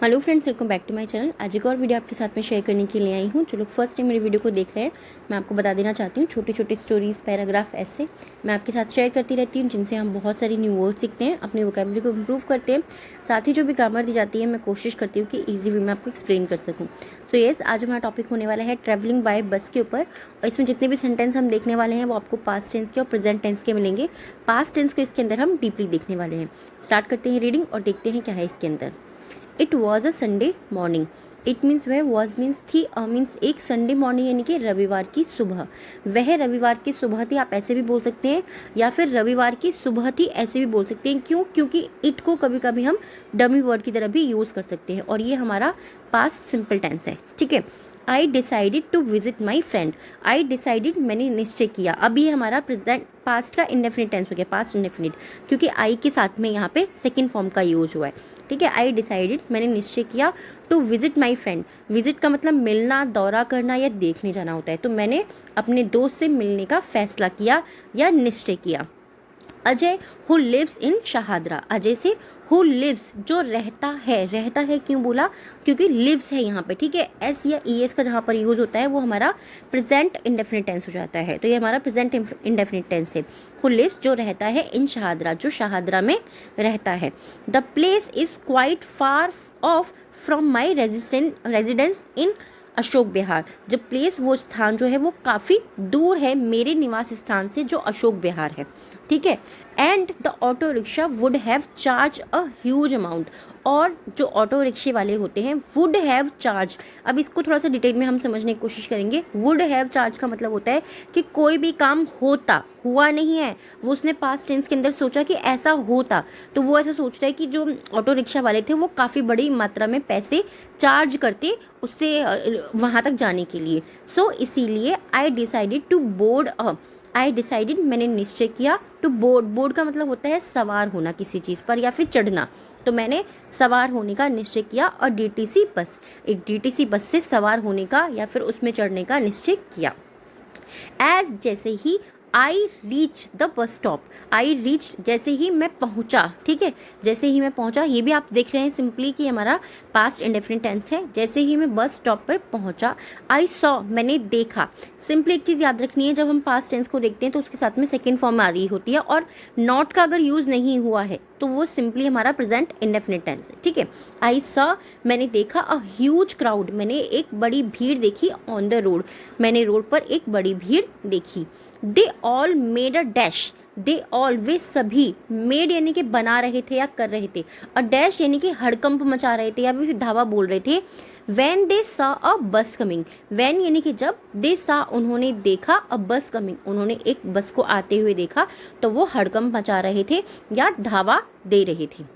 Hello friends, welcome back to my channel. आज एक और वीडियो आपके साथ में शेयर करने के लिए आई हूँ। जो लोग फर्स्ट टाइम मेरी वीडियो को देख रहे हैं, मैं आपको बता देना चाहती हूँ, छोटी छोटी स्टोरीज, पैराग्राफ ऐसे मैं आपके साथ शेयर करती रहती हूँ, जिनसे हम बहुत सारी न्यू वर्ड सीखते हैं, अपनी वोकेबलरी को इम्प्रूव करते हैं। साथ ही जो भी ग्रामर दी जाती है, मैं कोशिश करती हूँ कि ईजी वे में आपको एक्सप्लेन कर सकूँ। सो येस, आज हमारा टॉपिक होने वाला है ट्रैवलिंग बाय बस के ऊपर। और इसमें जितने भी सेंटेंस हम देखने वाले हैं वो आपको पास्ट टेंस के और प्रेजेंट टेंस के मिलेंगे। पास्ट टेंस को इसके अंदर हम डीपली देखने वाले हैं। स्टार्ट करते हैं रीडिंग और देखते हैं क्या है इसके अंदर। It was a Sunday morning. It means वह, वॉज मीन्स थी, मीन्स एक संडे मॉर्निंग यानी कि रविवार की सुबह। वह रविवार की सुबह थी, आप ऐसे भी बोल सकते हैं, या फिर रविवार की सुबह थी ऐसे भी बोल सकते हैं। क्यों? क्योंकि इट को कभी कभी हम डमी वर्ड की तरह भी यूज़ कर सकते हैं, और ये हमारा पास्ट सिंपल टेंस है। ठीक है। I decided to visit my friend. I decided, मैंने निश्चय किया। अब ये हमारा प्रेजेंट पास्ट का इंडेफिनिट टेंस हो गया, पास्ट इंडेफिनिट, क्योंकि आई के साथ में यहाँ पे सेकेंड फॉर्म का यूज हुआ है। ठीक है। आई डिसाइडेड, मैंने निश्चय किया, to visit my friend. Visit का मतलब मिलना, दौरा करना या देखने जाना होता है। तो मैंने अपने दोस्त से मिलने का फैसला किया या निश्चय किया। Ajay who lives in Shahdara. Ajay से हु लिव्स, जो रहता है। रहता है क्यों बोला? क्योंकि लिव्स है यहाँ पे। ठीक है। एस या ई एस का जहाँ पर यूज होता है वो हमारा प्रेजेंट इंडेफिनिट टेंस हो जाता है। तो ये हमारा प्रेजेंट इंडेफिनिट टेंस है। हु लिव्स, जो रहता है, इन शाहदरा, जो शाहदरा में रहता है। The place is quite far of from my residence इन अशोक विहार। जो प्लेस, वो स्थान जो है वो काफ़ी दूर है मेरे निवास स्थान से, जो अशोक विहार है। ठीक है। And the auto rickshaw would have charge a huge amount. और जो ऑटो रिक्शे वाले होते हैं वुड हैव चार्ज। अब इसको थोड़ा सा डिटेल में हम समझने की कोशिश करेंगे। वुड हैव चार्ज का मतलब होता है कि कोई भी काम होता, हुआ नहीं है, वो उसने पास्ट टेंस के अंदर सोचा कि ऐसा होता, तो वो ऐसा सोचता है कि जो ऑटो रिक्शा वाले थे वो काफ़ी बड़ी मात्रा में पैसे चार्ज करते उससे वहाँ तक जाने के लिए। सो इसीलिए I decided to board a. I decided, मैंने निश्चय किया, टू बोर्ड। बोर्ड का मतलब होता है सवार होना किसी चीज़ पर या फिर चढ़ना। तो मैंने सवार होने का निश्चय किया। और डीटीसी बस, एक डीटीसी बस से सवार होने का या फिर उसमें चढ़ने का निश्चय किया। एज, जैसे ही, I reach the bus stop. I reach, जैसे ही मैं पहुंचा। ठीक है। जैसे ही मैं पहुंचा, ये भी आप देख रहे हैं सिंपली कि हमारा पास्ट इंडेफिनिट टेंस है। जैसे ही मैं बस स्टॉप पर पहुंचा। आई सॉ, मैंने देखा। सिंपली एक चीज़ याद रखनी है, जब हम पास्ट टेंस को देखते हैं तो उसके साथ में सेकेंड फॉर्म आ रही होती है, और नॉट का अगर यूज़ नहीं हुआ है तो वो सिंपली हमारा प्रेजेंट इंडेफिनिट टेंस है। ठीक है। आई सॉ, मैंने देखा, अ ह्यूज क्राउड, मैंने एक बड़ी भीड़ देखी, ऑन द रोड, मैंने रोड पर एक बड़ी भीड़ देखी। They all made a dash. They all, वे सभी, मेड यानी कि बना रहे थे या कर रहे थे, अ डैश यानी कि हड़कंप मचा रहे थे या फिर धावा बोल रहे थे। वैन दे सा अ बस कमिंग। वैन यानी कि जब, दे सा उन्होंने देखा, अ बस कमिंग उन्होंने एक बस को आते हुए देखा, तो वो हड़कंप मचा रहे थे या धावा दे रहे थे।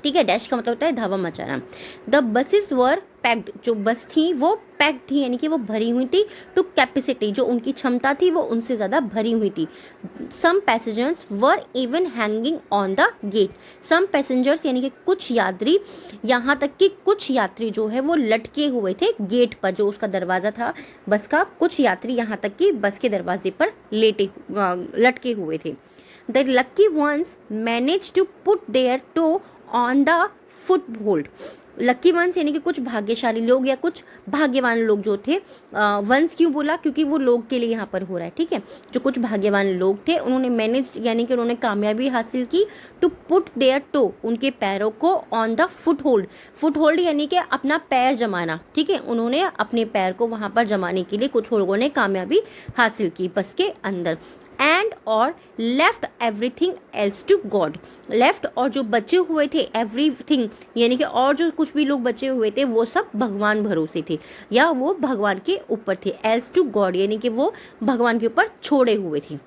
ठीक है। डैश का मतलब होता है धावा मचाना। द बसेस वर पैक्ड, जो बस थी वो पैक्ड थी यानी कि वो भरी हुई थी, टू कैपेसिटी, जो उनकी क्षमता थी वो उनसे ज़्यादा भरी हुई थी। सम passengers were even hanging on the gate. Some passengers यानी कि कुछ यात्री, यहाँ तक कि कुछ यात्री जो है वो लटके हुए थे गेट पर, जो उसका दरवाज़ा था बस का। कुछ यात्री यहाँ तक कि बस के दरवाजे पर लटके हुए थे। The lucky ones manage to put their toe on the foothold. Lucky ones यानी कि कुछ भाग्यशाली लोग या कुछ भाग्यवान लोग जो थे। वंस क्यों बोला? क्योंकि वो लोग के लिए यहाँ पर हो रहा है। ठीक है। जो कुछ भाग्यवान लोग थे उन्होंने मैनेज यानी कि उन्होंने कामयाबी हासिल की, टू पुट देयर टो, उनके पैरों को, ऑन द फुटहोल्ड। फुटहोल्ड यानी कि अपना पैर जमाना। ठीक है। उन्होंने अपने पैर को वहाँ पर जमाने के लिए कुछ लोगों ने कामयाबी हासिल की बस के अंदर। एंड और left everything else to God. Left, और जो बचे हुए थे, एवरीथिंग यानी कि और जो कुछ भी लोग बचे हुए थे वो सब भगवान भरोसे थे या वो भगवान के ऊपर थे। एल्स टू गॉड यानी कि वो भगवान के ऊपर छोड़े हुए थे,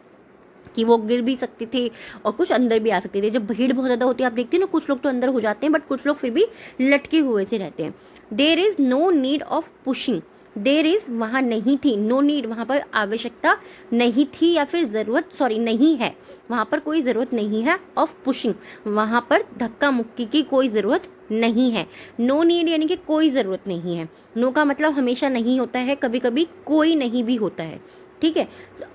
कि वो गिर भी सकते थे और कुछ अंदर भी आ सकते थे। जब भीड़ बहुत ज़्यादा होती है, आप देखते हैं ना, कुछ लोग तो अंदर हो जाते हैं बट कुछ लोग फिर भी लटके हुए से रहते हैं। There is no need of pushing. There is, वहाँ नहीं थी, नो नीड वहाँ पर आवश्यकता नहीं थी या फिर ज़रूरत, सॉरी नहीं है, वहाँ पर कोई ज़रूरत नहीं है, ऑफ पुशिंग वहाँ पर धक्का मुक्की की कोई ज़रूरत नहीं है। नो नीड यानी कि कोई ज़रूरत नहीं है। नो का मतलब हमेशा नहीं होता है, कभी कभी कोई नहीं भी होता है। ठीक है।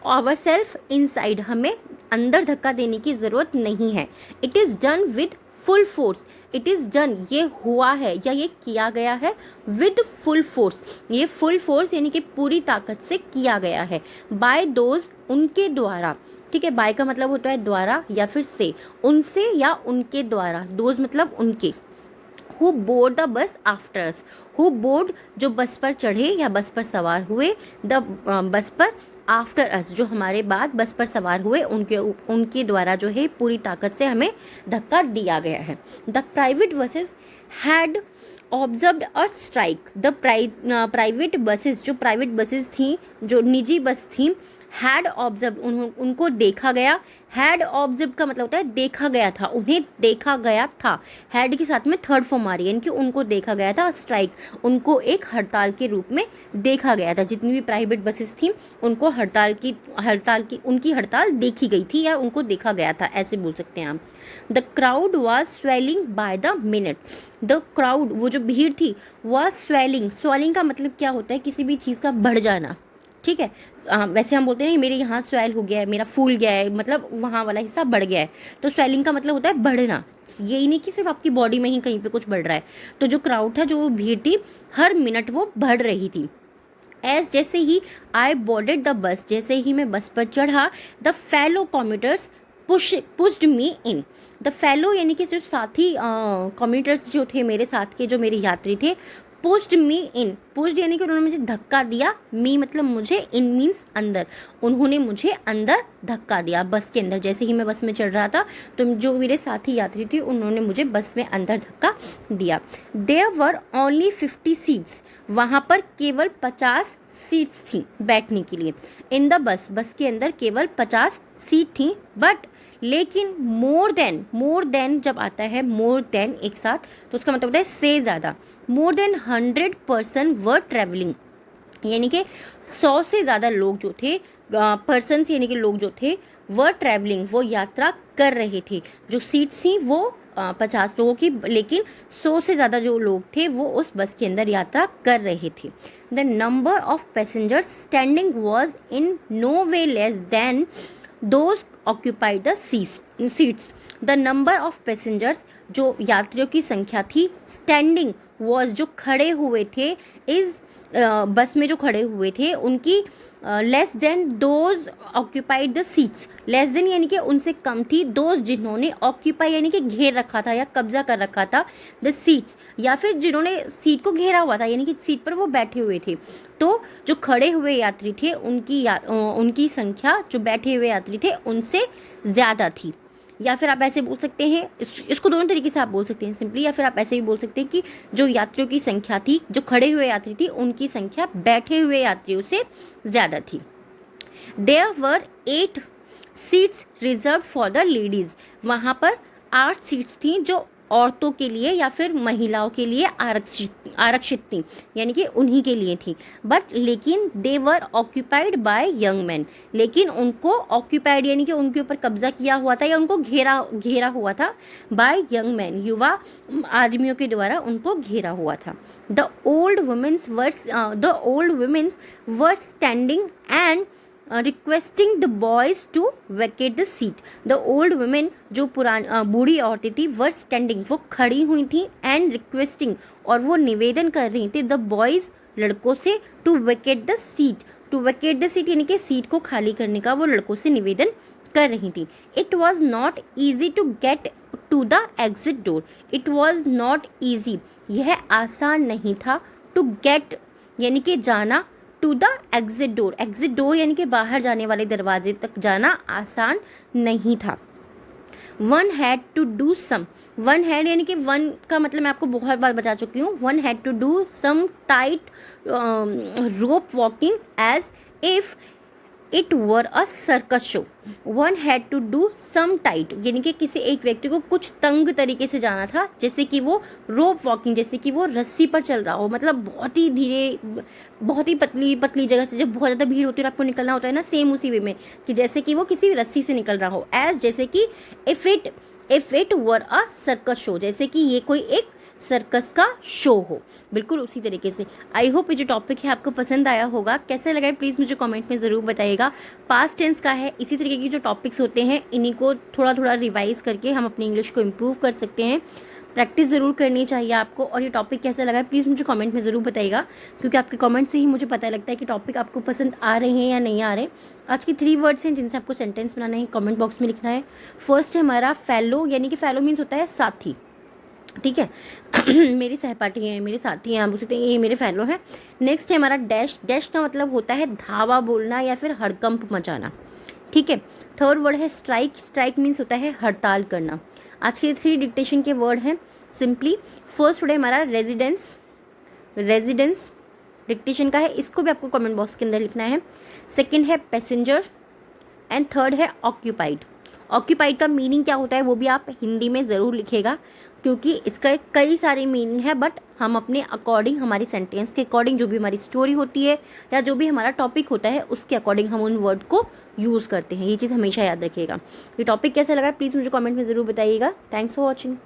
आवर सेल्फ इनसाइड, हमें अंदर धक्का देने की ज़रूरत नहीं है। It is done with full force, it is done, ये हुआ है या ये किया गया है विद फुल फोर्स, ये फुल फोर्स यानी कि पूरी ताकत से किया गया है, बाय दोज, उनके द्वारा, ठीक है, बाय का मतलब होता है द्वारा या फिर से, उनसे या उनके द्वारा, दोज मतलब उनके, who board the bus after us, who board जो बस पर चढ़े या बस पर सवार हुए, द बस पर, आफ्टर अस जो हमारे बाद बस पर सवार हुए, उनके द्वारा जो है पूरी ताकत से हमें धक्का दिया गया है। The private buses had observed a strike, the private buses जो प्राइवेट बसेस थी, जो निजी बस थी, हैड ऑब्जर्व उनको देखा गया, हैड ऑब्जर्व का मतलब होता है देखा गया था, उन्हें देखा गया था, हैड के साथ में थर्ड फॉर्म आ रही है, यानी कि उनको देखा गया था, स्ट्राइक उनको एक हड़ताल के रूप में देखा गया था, जितनी भी प्राइवेट बसेस थी उनको हड़ताल की उनकी हड़ताल देखी गई थी या उनको देखा गया था, ऐसे बोल सकते हैं आप। The crowd was swelling by the minute, the crowd वो जो भीड़ थी वॉज स्वेलिंग, स्वेलिंग का मतलब क्या होता है, किसी भी चीज़ का बढ़ जाना, ठीक है, वैसे हम बोलते हैं मेरे यहाँ स्वेल हो गया है, मेरा फूल गया है, मतलब वहाँ वाला हिस्सा बढ़ गया है, तो स्वेलिंग का मतलब होता है बढ़ना, यही नहीं कि सिर्फ आपकी बॉडी में ही कहीं पे कुछ बढ़ रहा है। तो जो क्राउड था, जो भीड़ थी, हर मिनट वो बढ़ रही थी। एज जैसे ही आई बोर्डेड द बस, जैसे ही मैं बस पर चढ़ा, the fellow commuters pushed me in, the fellow यानी कि जो साथी कम्यूटर्स जो थे मेरे साथ के, जो मेरे यात्री थे, पुश्ड मी इन, पुश्ड यानी कि उन्होंने मुझे धक्का दिया, मी मतलब मुझे, इन मीन्स अंदर, उन्होंने मुझे अंदर धक्का दिया बस के अंदर, जैसे ही मैं बस में चढ़ रहा था तो जो मेरे साथी यात्री थे उन्होंने मुझे बस में अंदर धक्का दिया। देयर वर ओनली 50 सीट्स, वहाँ पर केवल 50 सीट्स थी बैठने के लिए, इन द बस, बस के अंदर केवल 50 सीट थी, बट लेकिन मोर देन जब आता है मोर देन एक साथ तो उसका मतलब होता है से ज़्यादा, मोर देन 100 पर्सन वर ट्रेवलिंग, यानी कि 100 से ज़्यादा लोग जो थे, पर्सन्स यानी कि लोग जो थे, वर ट्रेवलिंग वो यात्रा कर रहे थे, जो सीट्स थी वो 50 लोगों की, लेकिन 100 से ज़्यादा जो लोग थे वो उस बस के अंदर यात्रा कर रहे थे। The number of passengers standing was in no way less than those occupied the seats, the number of passengers जो यात्रियों की संख्या थी, स्टैंडिंग वॉज जो खड़े हुए थे, इज बस में जो खड़े हुए थे उनकी less than those occupied the seats, less than यानी कि उनसे कम थी, दोज जिन्होंने ऑक्यूपाई यानी कि घेर रखा था या कब्जा कर रखा था, द सीट्स या फिर जिन्होंने सीट को घेरा हुआ था यानी कि सीट पर वो बैठे हुए थे, तो जो खड़े हुए यात्री थे उनकी संख्या जो बैठे हुए यात्री थे उनसे ज़्यादा थी। या फिर आप ऐसे बोल सकते हैं, इसको दोनों तरीके से आप बोल सकते हैं सिंपली, या फिर आप ऐसे भी बोल सकते हैं कि जो यात्रियों की संख्या थी, जो खड़े हुए यात्री थी उनकी संख्या बैठे हुए यात्रियों से ज़्यादा थी। There were 8 seats reserved for the ladies, वहाँ पर 8 सीट्स थी जो औरतों के लिए या फिर महिलाओं के लिए आरक्षित थी, यानी कि उन्हीं के लिए थी, बट लेकिन दे वर ऑक्यूपाइड बाय यंग मैन, लेकिन उनको ऑक्यूपाइड यानी कि उनके ऊपर कब्जा किया हुआ था या उनको घेरा हुआ था, बाय यंग मैन युवा आदमियों के द्वारा उनको घेरा हुआ था। The old womens were standing and requesting the boys to vacate the seat, the old women जो बूढ़ी औरतें थी, वर स्टैंडिंग वो खड़ी हुई थी, एंड रिक्वेस्टिंग और वो निवेदन कर रही थी, द बॉयज़ लड़कों से, टू वैकेट द सीट यानी कि सीट को खाली करने का वो लड़कों से निवेदन कर रही थी। It was not easy to get to the exit door, it was not easy यह आसान नहीं था, टू गेट यानी कि जाना, टू द एग्जिट डोर यानी कि बाहर जाने वाले दरवाजे तक जाना आसान नहीं था। One had to do some, one had यानी कि वन का मतलब मैं आपको बहुत बार बता चुकी हूँ, one had to do some tight rope walking as if it were a circus show, one had to do some tight यानी कि किसी एक व्यक्ति को कुछ तंग तरीके से जाना था, जैसे कि वो रोप वॉकिंग जैसे कि वो रस्सी पर चल रहा हो, मतलब बहुत ही धीरे, बहुत ही पतली जगह से, जब बहुत ज़्यादा भीड़ होती है और आपको निकलना होता है ना, सेम उसी वे में कि जैसे कि वो किसी रस्सी से निकल रहा हो, एज जैसे कि if it were a circus show, जैसे कि ये कोई एक सर्कस का शो हो, बिल्कुल उसी तरीके से। आई होप ये जो टॉपिक है आपको पसंद आया होगा। कैसे लगा है प्लीज़ मुझे कमेंट में ज़रूर बताइएगा। पास्ट टेंस का है, इसी तरीके की जो टॉपिक्स होते हैं इन्हीं को थोड़ा थोड़ा रिवाइज़ करके हम अपनी इंग्लिश को इम्प्रूव कर सकते हैं। प्रैक्टिस ज़रूर करनी चाहिए आपको। और ये टॉपिक कैसा लगा है प्लीज़ मुझे कमेंट में ज़रूर बताइएगा, क्योंकि आपके कमेंट से ही मुझे पता लगता है कि टॉपिक आपको पसंद आ रहे हैं या नहीं आ रहे। आज की 3 वर्ड्स हैं जिनसे आपको सेंटेंस बनाना है, कमेंट बॉक्स में लिखना है। फर्स्ट है हमारा फेलो, यानी कि फेलो मीन्स होता है साथी, ठीक है। मेरी सहपाठी हैं, मेरे साथी हैं, आप बोल सकते हैं ये मेरे फेलो हैं। नेक्स्ट है हमारा डैश। डैश का मतलब होता है धावा बोलना या फिर हड़कंप मचाना, ठीक है। थर्ड वर्ड है स्ट्राइक। स्ट्राइक मीन्स होता है हड़ताल करना। आज के 3 डिक्टेशन के वर्ड हैं सिंपली। फर्स्ट वर्ड है हमारा रेजिडेंस। रेजिडेंस डिक्टेशन का है, इसको भी आपको कमेंट बॉक्स के अंदर लिखना है। सेकंड है पैसेंजर एंड थर्ड है ऑक्यूपाइड। ऑक्यूपाइड का मीनिंग क्या होता है वो भी आप हिंदी में ज़रूर लिखेगा, क्योंकि इसका कई सारे मीनिंग है, बट हम अपने अकॉर्डिंग, हमारी सेंटेंस के अकॉर्डिंग, जो भी हमारी स्टोरी होती है या जो भी हमारा टॉपिक होता है उसके अकॉर्डिंग हम उन वर्ड को यूज़ करते हैं। ये चीज़ हमेशा याद रखिएगा। ये टॉपिक कैसा लगा प्लीज़ मुझे कमेंट में ज़रूर बताइएगा। Thanks for watching.